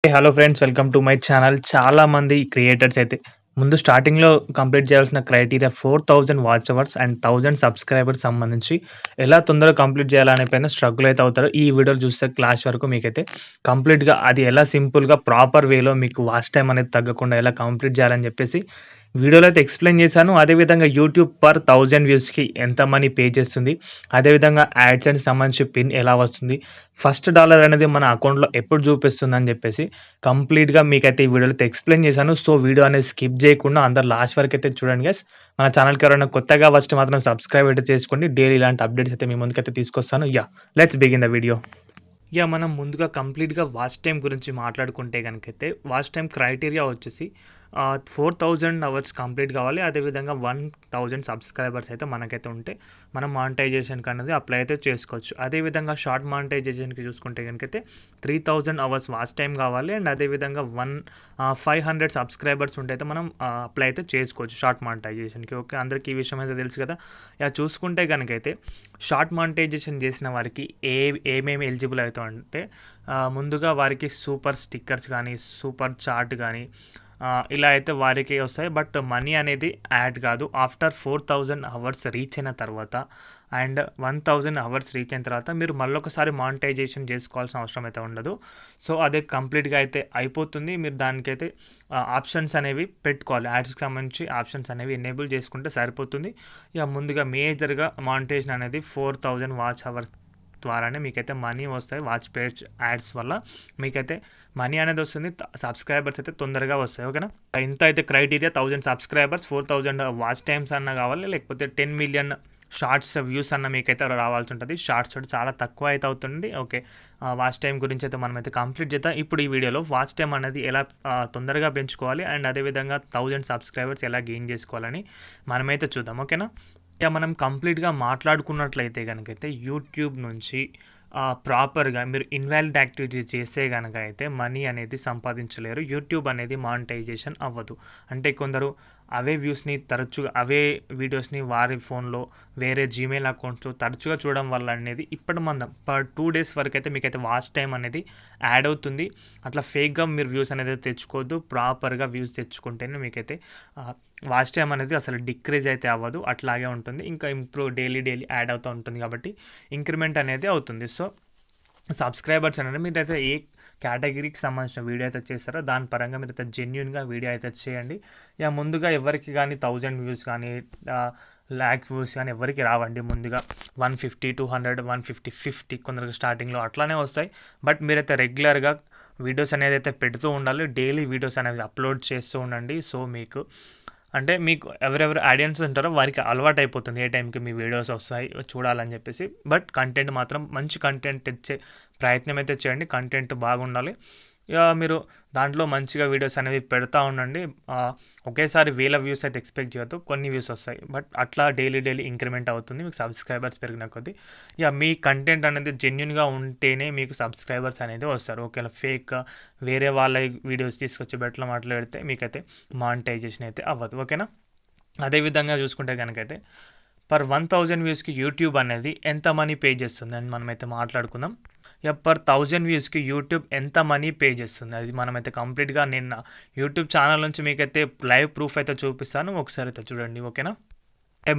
Hello friends, welcome to my channel. చాలామంది creators అయితే ముందు స్టార్టింగ్‌లో కంప్లీట్ చేయాల్సిన criteria 4000 watch hours and 1000 subscribers సంబంధించి ఎలా తొందరగా కంప్లీట్ చేయాలనే పైన స్ట్రగుల్ అయితే అవుతారు. ఈ వీడియోలో చూస్తే క్లాస్ వరకు మీకైతే కంప్లీట్‌గా అది ఎలా సింపుల్‌గా ప్రాపర్ వేలో మీకు వాచ్ టైమ్ అనేది తగ్గకుండా ఎలా కంప్లీట్ చేయాలని చెప్పేసి వీడియోలో అయితే ఎక్స్‌ప్లెయిన్ చేశాను. అదేవిధంగా యూట్యూబ్ పర్ 1000 వ్యూస్‌కి ఎంత మనీ పే చేస్తుంది? అదేవిధంగా యాడ్సెన్స్ సంబంధించి పిన్ ఎలా వస్తుంది? ఫస్ట్ డాలర్ అనేది మన అకౌంట్‌లో ఎప్పుడు చూపిస్తుందని చెప్పేసి కంప్లీట్‌గా మీకైతే ఈ వీడియోలో అయితే ఎక్స్‌ప్లెయిన్ చేశాను. సో, వీడియో అనేది స్కిప్ చేయకుండా అందరూ లాస్ట్ వరకైతే చూడండి గైస్. మన ఛానెల్‌కి ఎవరైనా కొత్తగా వస్తే మాత్రం సబ్స్క్రైబ్ అయితే చేసుకోండి. డైలీ ఇలాంటి అప్డేట్స్ అయితే మీ ముందుకైతే తీసుకొస్తాను. Let's begin the video. మనం ముందుగా కంప్లీట్‌గా వాచ్ టైమ్ గురించి మాట్లాడుకుంటే గనుకైతే వాచ్ టైమ్ క్రైటీరియా వచ్చేసి 4000 అవర్స్ కంప్లీట్ కావాలి. అదేవిధంగా 1000 సబ్స్క్రైబర్స్ అయితే మనకైతే ఉంటే మనం మానిటైజేషన్‌కి అనేది అప్లై అయితే చేసుకోవచ్చు. అదేవిధంగా షార్ట్ మానిటైజేషన్‌కి చూసుకుంటే గనుకైతే 3000 అవర్స్ వాచ్ టైమ్ కావాలి. అండ్ అదేవిధంగా 500 సబ్స్క్రైబర్స్ ఉంటే అయితే మనం అప్లై అయితే చేసుకోవచ్చు షార్ట్ మానిటైజేషన్‌కి. ఓకే, అందరికీ ఈ విషయం అయితే తెలుసు కదా. చూసుకుంటే గనుకైతే షార్ట్ మానిటైజేషన్ చేసిన వారికి ఏమేమి ఎలిజిబుల్ అవుతామంటే ముందుగా వారికి సూపర్ స్టిక్కర్స్ కానీ, సూపర్ చాట్ కానీ ఇలా అయితే వారికి వస్తాయి. బట్ మనీ అనేది యాడ్ కాదు. ఆఫ్టర్ 4000 అవర్స్ రీచ్ అయిన తర్వాత అండ్ 1000 అవర్స్ రీచ్ అయిన తర్వాత మీరు మళ్ళొకసారి మానిటైజేషన్ చేసుకోవాల్సిన అవసరం అయితే ఉండదు. సో, అదే కంప్లీట్‌గా అయితే అయిపోతుంది. మీరు దానికైతే ఆప్షన్స్ అనేవి పెట్టుకోవాలి. యాడ్స్‌కి సంబంధించి ఆప్షన్స్ అనేవి ఎనేబుల్ చేసుకుంటే సరిపోతుంది. ముందుగా మేజర్‌గా మానిటైజేషన్ అనేది 4000 వాచ్ అవర్స్ ద్వారానే మీకైతే మనీ వస్తాయి. వాచ్ పేజ్ యాడ్స్ వల్ల మీకైతే మనీ అనేది వస్తుంది. సబ్స్క్రైబర్స్ అయితే తొందరగా వస్తాయి. ఓకేనా, ఇంత అయితే క్రైటీరియా 1000 సబ్స్క్రైబర్స్, 4000 వాచ్ టైమ్స్ అన్న కావాలి, లేకపోతే 10 మిలియన్ షార్ట్స్ వ్యూస్ అన్న మీకైతే రావాల్సి ఉంటుంది. షార్ట్స్ చాలా తక్కువ అయితే అవుతుంది. ఓకే, వాచ్ టైం గురించి అయితే మనమైతే కంప్లీట్ చేద్దాం. ఇప్పుడు ఈ వీడియోలో వాచ్ టైం అనేది ఎలా తొందరగా పెంచుకోవాలి అండ్ అదేవిధంగా 1000 సబ్స్క్రైబర్స్ ఎలా గెయిన్ చేసుకోవాలని మనమైతే చూద్దాం. ఓకేనా, మనం కంప్లీట్‌గా మాట్లాడుకున్నట్లయితే గనుకైతే యూట్యూబ్ నుంచి ప్రాపర్‌గా మీరు ఇన్వాలిడ్ యాక్టివిటీస్ చేస్తే గనక అయితే మనీ అనేది సంపాదించలేరు. యూట్యూబ్ అనేది మానిటైజేషన్ అవ్వదు. అంటే కొందరు అవే వ్యూస్‌ని తరచుగా అవే వీడియోస్‌ని వారి ఫోన్‌లో వేరే జీమెయిల్ అకౌంట్స్‌లో తరచుగా చూడడం వల్ల అనేది ఇప్పటి మందం పర్ 2 డేస్ వరకైతే మీకైతే వాచ్ టైం అనేది యాడ్ అవుతుంది. అట్లా ఫేక్‌గా మీరు వ్యూస్ అనేది తెచ్చుకోవద్దు. ప్రాపర్‌గా వ్యూస్ తెచ్చుకుంటేనే మీకైతే వాచ్ టైం అనేది అసలు డిక్రీజ్ అయితే అవ్వదు. అట్లాగే ఉంటుంది. ఇంకా ఇంప్రూవ్ డైలీ యాడ్ అవుతూ ఉంటుంది కాబట్టి ఇంక్రిమెంట్ అనేది అవుతుంది. సో, సబ్స్క్రైబర్స్ అనేది మీరైతే ఏ కేటగిరీకి సంబంధించిన వీడియో అయితే చేస్తారో దాని పరంగా మీరైతే జెన్యూన్గా వీడియో అయితే చేయండి. ముందుగా ఎవరికి కానీ 1000 వ్యూస్ కానీ ల్యాక్ వ్యూస్ కానీ ఎవరికి రావండి. ముందుగా 150, 200, 150, 50 కొందరికి స్టార్టింగ్లో అట్లానే వస్తాయి. బట్ మీరైతే రెగ్యులర్గా వీడియోస్ అనేది అయితే పెడుతూ ఉండాలి. డైలీ వీడియోస్ అనేవి అప్లోడ్ చేస్తూ ఉండండి. సో, మీకు ఎవరెవరు ఆడియన్స్ ఉంటారో వారికి అలవాటు అయిపోతుంది ఏ టైంకి మీ వీడియోస్ వస్తాయి చూడాలని చెప్పేసి. బట్ కంటెంట్ మాత్రం మంచి కంటెంట్ తెచ్చే ప్రయత్నం అయితే చేయండి. కంటెంట్ బాగుండాలి. మీరు దాంట్లో మంచిగా వీడియోస్ అనేవి పెడతా ఉండండి. ఒకేసారి వేల వ్యూస్ అయితే ఎక్స్పెక్ట్ చేయొద్దు. కొన్ని వ్యూస్ వస్తాయి. బట్ అట్లా డైలీ ఇంక్రిమెంట్ అవుతుంది మీకు సబ్స్క్రైబర్స్ పెరిగిన కొద్దీ. మీ కంటెంట్ అనేది జెన్యున్గా ఉంటేనే మీకు సబ్స్క్రైబర్స్ అనేది వస్తారు. ఒకవేళ ఫేక్ వేరే వాళ్ళ వీడియోస్ తీసుకొచ్చి పెట్టడం అట్లా పెడితే మీకైతే మానిటైజేషన్ అయితే అవ్వదు. ఓకేనా, అదేవిధంగా చూసుకుంటే కనుకైతే పర్ 1000 వ్యూస్కి యూట్యూబ్ అనేది ఎంత మనీ పే చేస్తుంది అని మనమైతే మాట్లాడుకుందాం. పర్ 1000 వ్యూస్కి యూట్యూబ్ ఎంత మనీ పే చేస్తుంది అది మనమైతే కంప్లీట్గా నిన్న యూట్యూబ్ ఛానల్ నుంచి మీకైతే లైవ్ ప్రూఫ్ అయితే చూపిస్తాను. ఒకసారి అయితే చూడండి. ఓకేనా,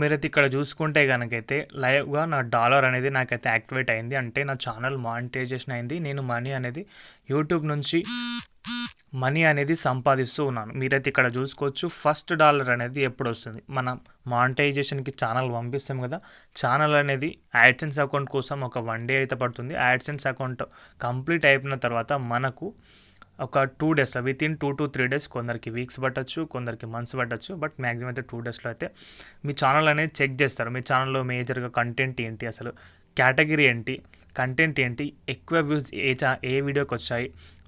మీరైతే ఇక్కడ చూసుకుంటే కనుకైతే లైవ్గా నా డాలర్ అనేది నాకైతే యాక్టివేట్ అయింది. అంటే నా ఛానల్ మానిటైజేషన్ అయింది. నేను మనీ అనేది యూట్యూబ్ నుంచి మనీ అనేది సంపాదిస్తూ ఉన్నాను. మీరైతే ఇక్కడ చూసుకోవచ్చు. ఫస్ట్ డాలర్ అనేది ఎప్పుడు వస్తుంది, మనం మానిటైజేషన్కి ఛానల్ పంపిస్తాం కదా. ఛానల్ అనేది యాడ్సెన్స్ అకౌంట్ కోసం ఒక 1 డే అయితే పడుతుంది. యాడ్సెన్స్ అకౌంట్ కంప్లీట్ అయిపోయిన తర్వాత మనకు ఒక 2 డేస్, వితిన్ 2 to 3 డేస్, కొందరికి వీక్స్ పట్టచ్చు, కొందరికి మంత్స్ పట్టచ్చు. బట్ మ్యాక్సిమం అయితే 2 డేస్లో అయితే మీ ఛానల్ అనేది చెక్ చేస్తారు. మీ ఛానల్లో మేజర్గా కంటెంట్ ఏంటి, అసలు కేటగిరీ ఏంటి, కంటెంట్ ఏంటి, ఎక్కువ వ్యూస్ ఏ వీడియోకి వచ్చాయి,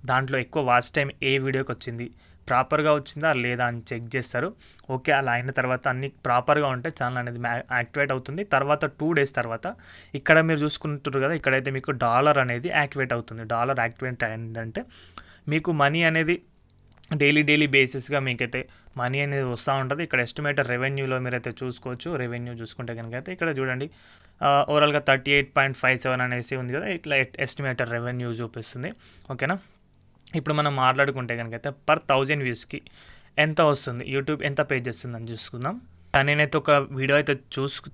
దాంట్లో ఎక్కువ వాచ్ టైం ఏ వీడియోకి వచ్చింది, ప్రాపర్గా వచ్చిందా లేదా అని చెక్ చేస్తారు. ఓకే, అలా అయిన తర్వాత అన్ని ప్రాపర్గా ఉంటే ఛానల్ అనేది యాక్టివేట్ అవుతుంది. తర్వాత 2 డేస్ తర్వాత ఇక్కడ మీరు చూసుకుంటారు కదా, ఇక్కడైతే మీకు డాలర్ అనేది యాక్టివేట్ అవుతుంది. డాలర్ యాక్టివేట్ అయిందంటే మీకు మనీ అనేది డైలీ బేసిస్గా మీకైతే మనీ అనేది వస్తూ ఉంటుంది. ఇక్కడ ఎస్టిమేటెడ్ రెవెన్యూలో మీరైతే చూసుకోవచ్చు. రెవెన్యూ చూసుకుంటే కనుక అయితే ఇక్కడ చూడండి, ఓవరాల్గా 38.57 అనేసి ఉంది కదా, ఇట్లా ఎస్టిమేటెడ్ రెవెన్యూ చూపిస్తుంది. ఓకేనా, ఇప్పుడు మనం మాట్లాడుకుంటే కనుకైతే పర్ 1000 వ్యూస్కి ఎంత వస్తుంది, యూట్యూబ్ ఎంత పే చేస్తుందని చూసుకుందాం. నేనైతే ఒక వీడియో అయితే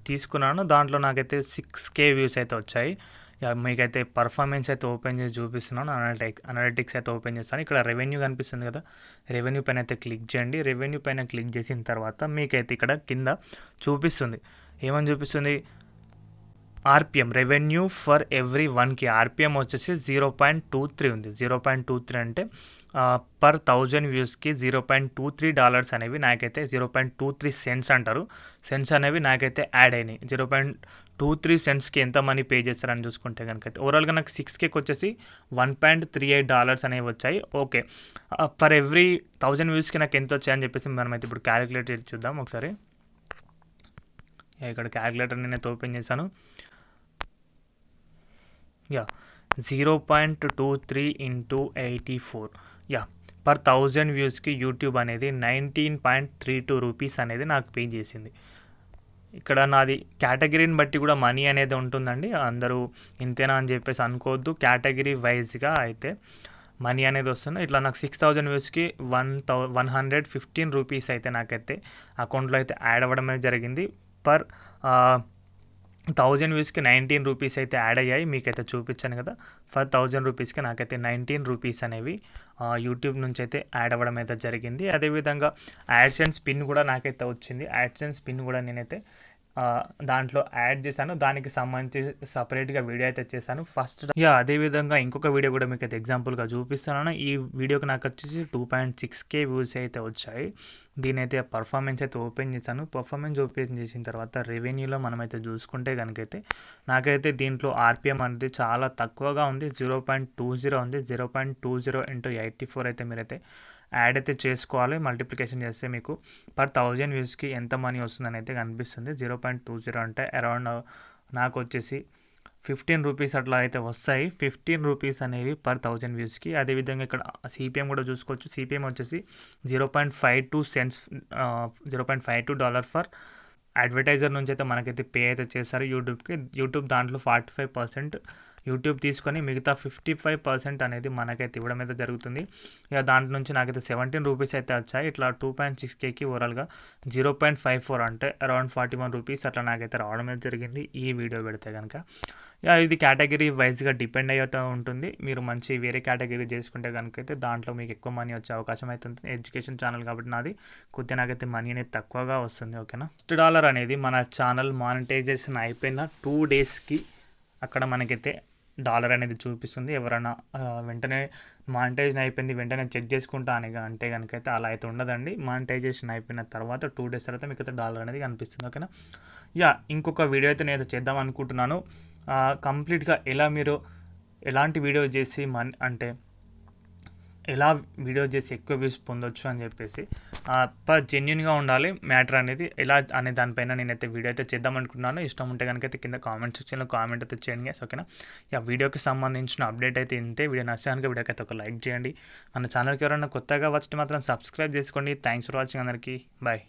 తీసుకున్నాను, దాంట్లో నాకైతే 6K వ్యూస్ అయితే వచ్చాయి. మీకైతే పర్ఫార్మెన్స్ అయితే ఓపెన్ చేసి చూపిస్తున్నాను. అనలిటిక్స్ అయితే ఓపెన్ చేస్తాను. ఇక్కడ రెవెన్యూ కనిపిస్తుంది కదా, రెవెన్యూ పైన అయితే క్లిక్ చేయండి. రెవెన్యూ పైన క్లిక్ చేసిన తర్వాత మీకైతే ఇక్కడ కింద చూపిస్తుంది, ఏమని చూపిస్తుంది, RPM revenue for every 1K RPM వచ్చేసి 0.23 ఉంది. 0.23 అంటే పర్ 1000 వ్యూస్కి $0.23 అనేవి నాకైతే 0.23 సెంట్స్ అంటారు, సెంట్స్ అనేవి నాకైతే యాడ్ అయినాయి. 0.23 సెంట్స్కి ఎంత మనీ పే చేస్తారని చూసుకుంటే కనుక అయితే ఓవరాల్గా నాకు 6Kకి వచ్చేసి $1.38 అనేవి వచ్చాయి. ఓకే, పర్ ఎవ్రీ 1000 వ్యూస్కి నాకు ఎంత వచ్చాయని చెప్పేసి మనమైతే ఇప్పుడు క్యాలిక్యులేట్ చేసి చూద్దాం ఒకసారి. ఇక్కడ క్యాలిక్యులేటర్ నేనైతే ఓపెన్ చేశాను. 0.23 ఇంటూ 84 పర్ 1000 వ్యూస్కి యూట్యూబ్ అనేది 19.32 రూపీస్ అనేది నాకు పే చేసింది. ఇక్కడ నాది కేటగిరీని బట్టి కూడా మనీ అనేది ఉంటుందండి, అందరూ ఇంతేనా అని చెప్పేసి అనుకోవద్దు. కేటగిరీ వైజ్గా అయితే మనీ అనేది వస్తుంది. ఇట్లా నాకు 6000 వ్యూస్కి 115 రూపీస్ అయితే నాకైతే అకౌంట్లో అయితే యాడ్ అవ్వడమే జరిగింది. పర్ 1000 వ్యూస్కి 19 రూపీస్ అయితే యాడ్ అయ్యాయి, మీకైతే చూపించాను కదా. ఫర్ 1000 రూపీస్కి నాకైతే 19 రూపీస్ అనేవి యూట్యూబ్ నుంచి అయితే యాడ్ అవ్వడం అయితే జరిగింది. అదేవిధంగా యాడ్సెన్స్ పిన్ కూడా నాకైతే వచ్చింది. యాడ్సెన్స్ పిన్ కూడా నేనైతే దాంట్లో యాడ్ చేశాను, దానికి సంబంధించి సపరేట్గా వీడియో అయితే చేశాను ఫస్ట్. అదేవిధంగా ఇంకొక వీడియో కూడా మీకు అయితే ఎగ్జాంపుల్గా చూపిస్తున్నాను. ఈ వీడియోకి నాకు వచ్చేసి 2.6K వ్యూస్ అయితే వచ్చాయి. దీని అయితే పర్ఫార్మెన్స్ అయితే ఓపెన్ చేశాను. పర్ఫార్మెన్స్ ఓపెన్ చేసిన తర్వాత రెవెన్యూలో మనమైతే చూసుకుంటే కనుకైతే నాకైతే దీంట్లో ఆర్పిఎం అనేది చాలా తక్కువగా ఉంది, 0.20 ఉంది. 0.20 ఇంటూ 84 అయితే మీరైతే యాడ్ అయితే చేసుకోవాలి. మల్టిప్లికేషన్ చేస్తే మీకు పర్ 1000 వ్యూస్కి ఎంత మనీ వస్తుందని అయితే కనిపిస్తుంది. 0.20 అంటే అరౌండ్ నాకు వచ్చేసి 15 రూపీస్ అట్లా అయితే వస్తాయి. 15 రూపీస్ అనేవి పర్ 1000 వ్యూస్కి. అదేవిధంగా ఇక్కడ సిపిఎం కూడా చూసుకోవచ్చు. సిపిఎం వచ్చేసి 0.52 సెంట్స్, $0.52 ఫర్ అడ్వర్టైజర్ నుంచి అయితే మనకైతే పే అయితే చేస్తారు యూట్యూబ్కి. యూట్యూబ్ దాంట్లో 45% యూట్యూబ్ తీసుకొని మిగతా 55% అనేది మనకైతే ఇవ్వడం అయితే జరుగుతుంది. దాంట్లో నుంచి నాకైతే 17 రూపీస్ అయితే వచ్చాయి. ఇట్లా 2.6Kకి ఓవరాల్గా 0.54 అంటే అరౌండ్ 41 రూపీస్ అట్లా నాకైతే రావడం అయితే జరిగింది ఈ వీడియో పెడితే కనుక. ఇది కేటగిరీ వైజ్గా డిపెండ్ అవుతూ ఉంటుంది. మీరు మంచి వేరే కేటగిరీ చేసుకుంటే కనుకైతే దాంట్లో మీకు ఎక్కువ మనీ వచ్చే అవకాశం అయితే ఉంటుంది. ఎడ్యుకేషన్ ఛానల్ కాబట్టి నాది కొద్దిగా నాకైతే మనీ అనేది తక్కువగా వస్తుంది. ఓకేనా, $1 అనేది మన ఛానల్ మానిటైజేషన్ అయిపోయిన 2 డేస్కి అక్కడ మనకైతే డాలర్ అనేది చూపిస్తుంది. ఎవరైనా వెంటనే మానిటైజేషన్ అయిపోయింది వెంటనే చెక్ చేసుకుంటా అని అంటే కనుకైతే అలా అయితే ఉండదండి. మానిటైజేషన్ అయిపోయిన తర్వాత 2 డేస్ తర్వాత మీకు అయితే డాలర్ అనేది కనిపిస్తుంది. ఓకేనా, ఇంకొక వీడియో అయితే నేను చేద్దాం అనుకుంటున్నాను. కంప్లీట్గా మీరు ఎలాంటి వీడియో చేసి ఎలా వీడియో చేసి ఎక్కువ వ్యూస్ పొందొచ్చు అని చెప్పేసి జెన్యున్గా ఉండాలి మ్యాటర్ అనేది ఎలా అనే దానిపైన నేనైతే వీడియో అయితే చేద్దాం అనుకుంటున్నాను. ఇష్టం ఉంటే కనుక అయితే కింద కామెంట్ సెక్షన్లో కామెంట్ అయితే చేయండి. ఓకేనా, వీడియోకి సంబంధించిన అప్డేట్ అయితే ఇంతే. వీడియో నచ్చాక వీడియోకి అయితే ఒక లైక్ చేయండి. మన ఛానల్కి ఎవరైనా కొత్తగా వచ్చి మాత్రం సబ్స్క్రైబ్ చేసుకోండి. థ్యాంక్స్ ఫర్ వాచింగ్ అందరికీ, బాయ్.